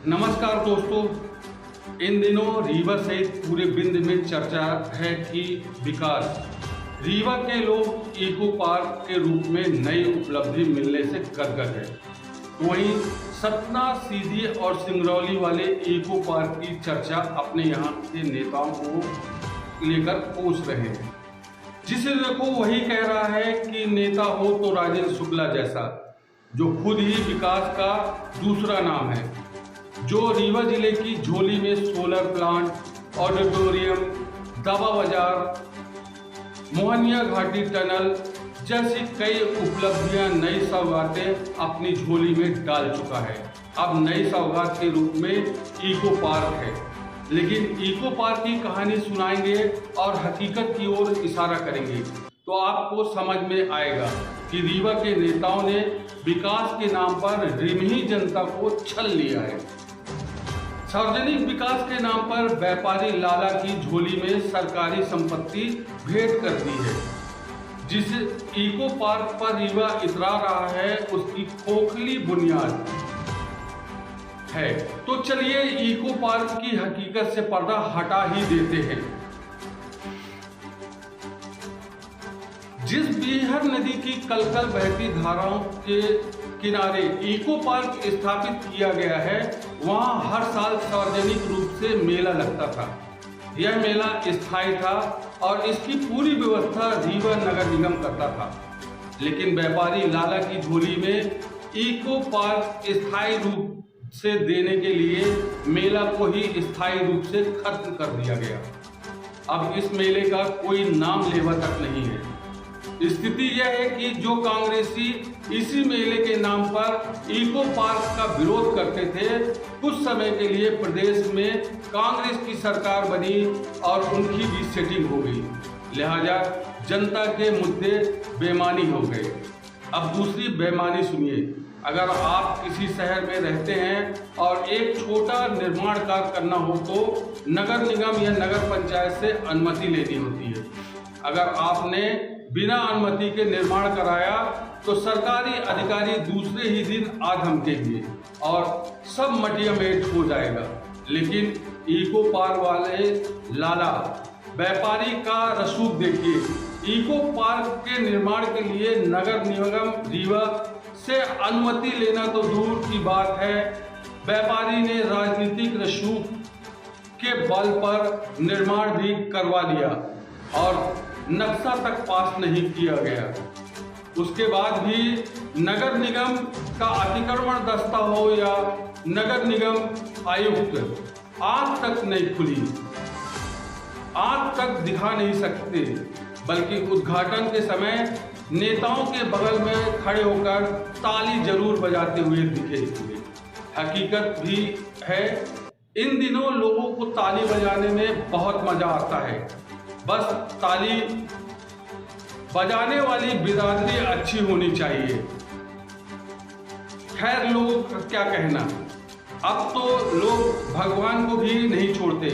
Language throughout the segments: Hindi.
नमस्कार दोस्तों, इन दिनों रीवा सहित पूरे विंध्य में चर्चा है कि विकास रीवा के लोग इको पार्क के रूप में नई उपलब्धि मिलने से गदगद है। वहीं सतना, सीधी और सिंगरौली वाले इको पार्क की चर्चा अपने यहाँ के नेताओं को लेकर पूछ रहे हैं। जिसे देखो वही कह रहा है कि नेता हो तो राजेंद्र शुक्ला जैसा, जो खुद ही विकास का दूसरा नाम है, जो रीवा जिले की झोली में सोलर प्लांट, ऑडिटोरियम, दवा बाजार, मोहनिया घाटी टनल जैसी कई उपलब्धियां, नई सौगातें अपनी झोली में डाल चुका है। अब नई सौगात के रूप में इको पार्क है। लेकिन इको पार्क की कहानी सुनाएंगे और हकीकत की ओर इशारा करेंगे तो आपको समझ में आएगा कि रीवा के नेताओं ने विकास के नाम पर रिमही जनता को छल लिया है। सार्वजनिक विकास के नाम पर व्यापारी लाला की झोली में सरकारी संपत्ति भेंट कर दी है। जिस इको पार्क पर रीवा इतरा रहा है उसकी खोखली बुनियाद है। तो चलिए इको पार्क की हकीकत से पर्दा हटा ही देते हैं। जिस बीहर नदी की कलकल बहती धाराओं के किनारे इको पार्क स्थापित किया गया है, वहां हर साल सार्वजनिक रूप से मेला लगता था। यह मेला स्थायी था और इसकी पूरी व्यवस्था रीवा नगर निगम करता था। लेकिन व्यापारी लाला की झोली में इको पार्क स्थायी रूप से देने के लिए मेला को ही स्थायी रूप से खत्म कर दिया गया। अब इस मेले का कोई नाम लेवा तक नहीं है। स्थिति यह है कि जो कांग्रेसी इसी मेले के नाम पर इको पार्क का विरोध करते थे, कुछ समय के लिए प्रदेश में कांग्रेस की सरकार बनी और उनकी भी सेटिंग हो गई। लिहाजा जनता के मुद्दे बेमानी हो गए। अब दूसरी बेमानी सुनिए। अगर आप किसी शहर में रहते हैं और एक छोटा निर्माण कार्य करना हो तो नगर निगम या नगर पंचायत से अनुमति लेनी होती है। अगर आपने बिना अनुमति के निर्माण कराया तो सरकारी अधिकारी दूसरे ही दिन आ धमकेंगे और सब मटिया मेट हो जाएगा। लेकिन इको पार्क वाले लाला व्यापारी का रसूख देखिए। इको पार्क के निर्माण के लिए नगर निगम रीवा से अनुमति लेना तो दूर की बात है, व्यापारी ने राजनीतिक रसूख के बल पर निर्माण भी करवा लिया और नक्शा तक पास नहीं किया गया। उसके बाद भी नगर निगम का अतिक्रमण दस्ता हो या नगर निगम आयुक्त आंख तक नहीं खुली, आंख तक दिखा नहीं सकते, बल्कि उद्घाटन के समय नेताओं के बगल में खड़े होकर ताली जरूर बजाते हुए दिखे हुए। हकीकत भी है, इन दिनों लोगों को ताली बजाने में बहुत मजा आता है। बस ताली बजाने वाली बिरादरी अच्छी होनी चाहिए। खैर, लोगों का क्या कहना। अब तो लोग भगवान को भी नहीं छोड़ते।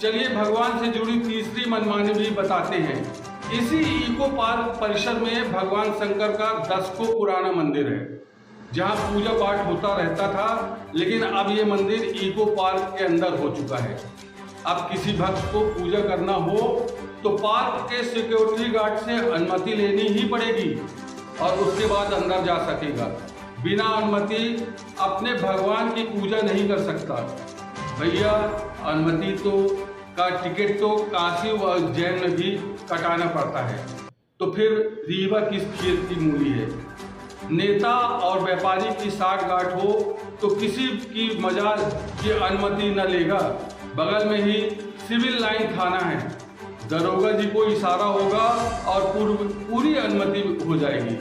चलिए भगवान से जुड़ी तीसरी मनमानी भी बताते हैं। इसी इको पार्क परिसर में भगवान शंकर का दशकों पुराना मंदिर है, जहां पूजा पाठ होता रहता था। लेकिन अब ये मंदिर इको पार्क के अंदर हो चुका है। अब किसी भक्त को पूजा करना हो तो पार्क के सिक्योरिटी गार्ड से अनुमति लेनी ही पड़ेगी और उसके बाद अंदर जा सकेगा। बिना अनुमति अपने भगवान की पूजा नहीं कर सकता। भैया, अनुमति तो का टिकट तो काशी व उज्जैन में भी कटाना पड़ता है। तो फिर रीवा किस खेत की मूली है। नेता और व्यापारी की साठगांठ हो तो किसी की मजाल की अनुमति न लेगा। बगल में ही सिविल लाइन थाना है, दरोगा जी को इशारा होगा और पूरी अनुमति हो जाएगी।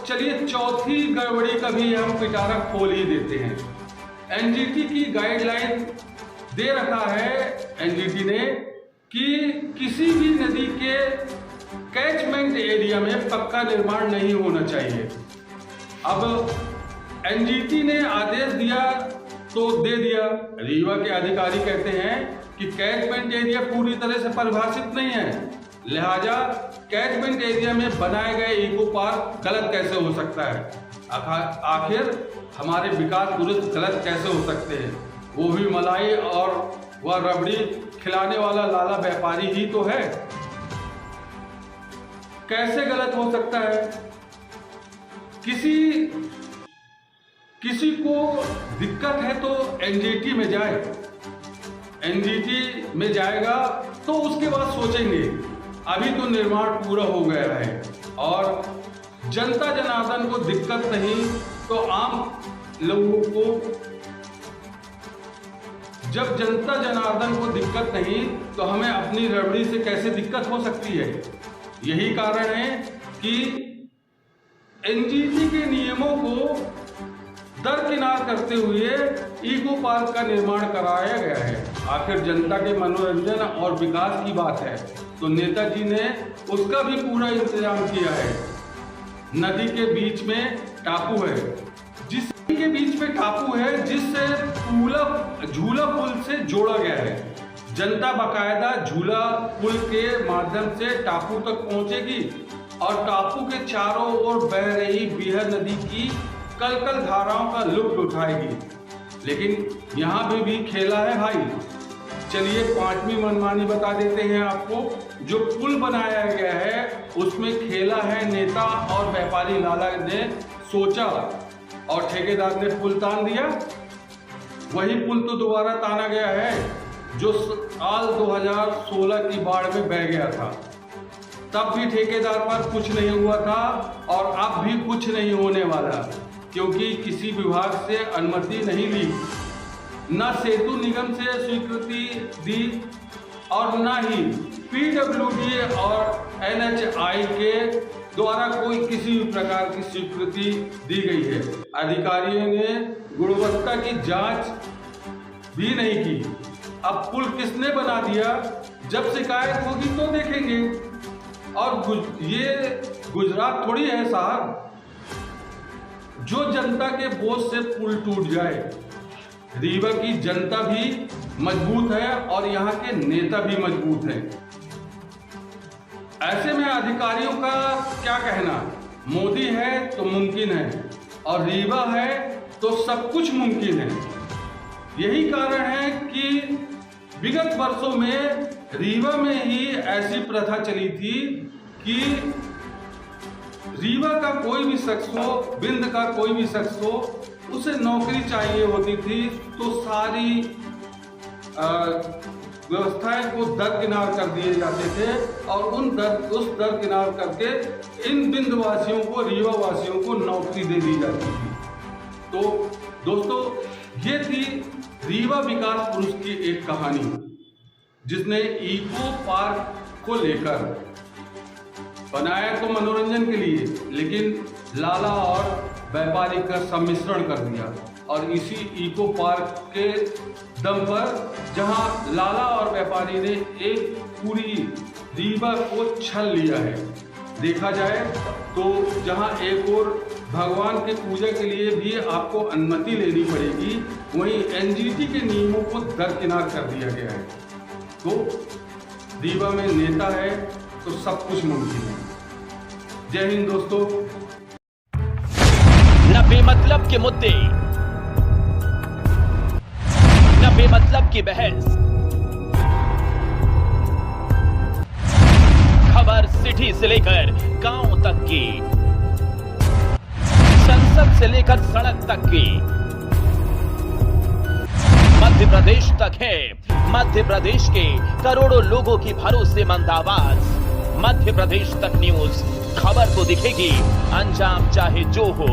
चलिए चौथी गड़बड़ी का भी हम पिटारा खोल ही देते हैं। एनजीटी की गाइडलाइन दे रखा है एनजीटी ने कि किसी भी नदी के कैचमेंट एरिया में पक्का निर्माण नहीं होना चाहिए। अब एनजीटी ने आदेश दिया तो दे दिया। रीवा के अधिकारी कहते हैं कि कैचमेंट एरिया पूरी तरह से परिभाषित नहीं है, लिहाजा कैचमेंट एरिया में बनाए गए इको पार्क गलत कैसे हो सकता है। आखिर हमारे विकास पुरुष गलत कैसे हो सकते हैं? वो भी मलाई और वह रबड़ी खिलाने वाला लाला व्यापारी ही तो है। कैसे गलत हो सकता है? किसी को दिक्कत है तो एनजीटी में जाए, एनजीटी में जाएगा तो उसके बाद सोचेंगे। अभी तो निर्माण पूरा हो गया है और जनता जनार्दन को दिक्कत नहीं तो आम लोगों को, जब जनता जनार्दन को दिक्कत नहीं तो हमें अपनी रबड़ी से कैसे दिक्कत हो सकती है? यही कारण है कि एनजीटी के नियमों को दरकिनार करते हुए इको पार्क का निर्माण कराया गया है। आखिर जनता के मनोरंजन और विकास की बात है तो नेताजी ने उसका भी पूरा इंतजाम किया है। नदी के बीच में टापू है, जिससे झूला पुल से जोड़ा गया है। जनता बाकायदा झूला पुल के माध्यम से टापू तक पहुंचेगी और टापू के चारों ओर बह रही बीहर नदी की कलकल धाराओं का लुत्फ उठाएगी। लेकिन यहाँ भी खेला है भाई। चलिए पांचवी मनमानी बता देते हैं आपको। जो पुल बनाया गया है उसमें खेला है नेता और व्यापारी लाला ने सोचा और ठेकेदार ने पुल तान दिया। वही पुल तो दोबारा ताना गया है जो साल 2016 की बाढ़ में बह गया था। तब भी ठेकेदार पर कुछ नहीं हुआ था और अब भी कुछ नहीं होने वाला, क्योंकि किसी विभाग से अनुमति नहीं ली, न सेतु निगम से स्वीकृति दी और न ही पीडब्ल्यूडी और एनएचआई के द्वारा कोई किसी भी प्रकार की स्वीकृति दी गई है। अधिकारियों ने गुणवत्ता की जांच भी नहीं की। अब पुल किसने बना दिया? जब शिकायत होगी तो देखेंगे। और ये गुजरात थोड़ी है साहब, जो जनता के बोझ से पुल टूट जाए। रीवा की जनता भी मजबूत है और यहाँ के नेता भी मजबूत हैं। ऐसे में अधिकारियों का क्या कहना? मोदी है तो मुमकिन है और रीवा है तो सब कुछ मुमकिन है। यही कारण है कि विगत वर्षों में रीवा में ही ऐसी प्रथा चली थी कि रीवा का कोई भी शख्स हो, बिंद का कोई भी शख्स हो, उसे नौकरी चाहिए होती थी तो सारी व्यवस्थाएं को दरकिनार कर दिए जाते थे और उस दरकिनार करके इन बिंद वासियों को, रीवा वासियों को नौकरी दे दी जाती थी। तो दोस्तों, ये थी रीवा विकास पुरुष की एक कहानी, जिसने इको पार्क को लेकर बनाया तो मनोरंजन के लिए, लेकिन लाला और व्यापारी का सम्मिश्रण कर दिया। और इसी इको पार्क के दम पर जहां लाला और व्यापारी ने एक पूरी रीवा को छल लिया है। देखा जाए तो जहां एक और भगवान के पूजा के लिए भी आपको अनुमति लेनी पड़ेगी, वहीं एनजीटी के नियमों को दरकिनार कर दिया गया है। तो रीवा में नेता है तो सब कुछ मुमकिन है। जय हिंद दोस्तों। न बेमतलब के मुद्दे, न बेमतलब की बहस, खबर सिटी से लेकर गांव तक की, संसद से लेकर सड़क तक की, मध्य प्रदेश तक है। मध्य प्रदेश के करोड़ों लोगों की भरोसेमंद आवाज, मध्य प्रदेश तक न्यूज। खबर तो दिखेगी, अंजाम चाहे जो हो।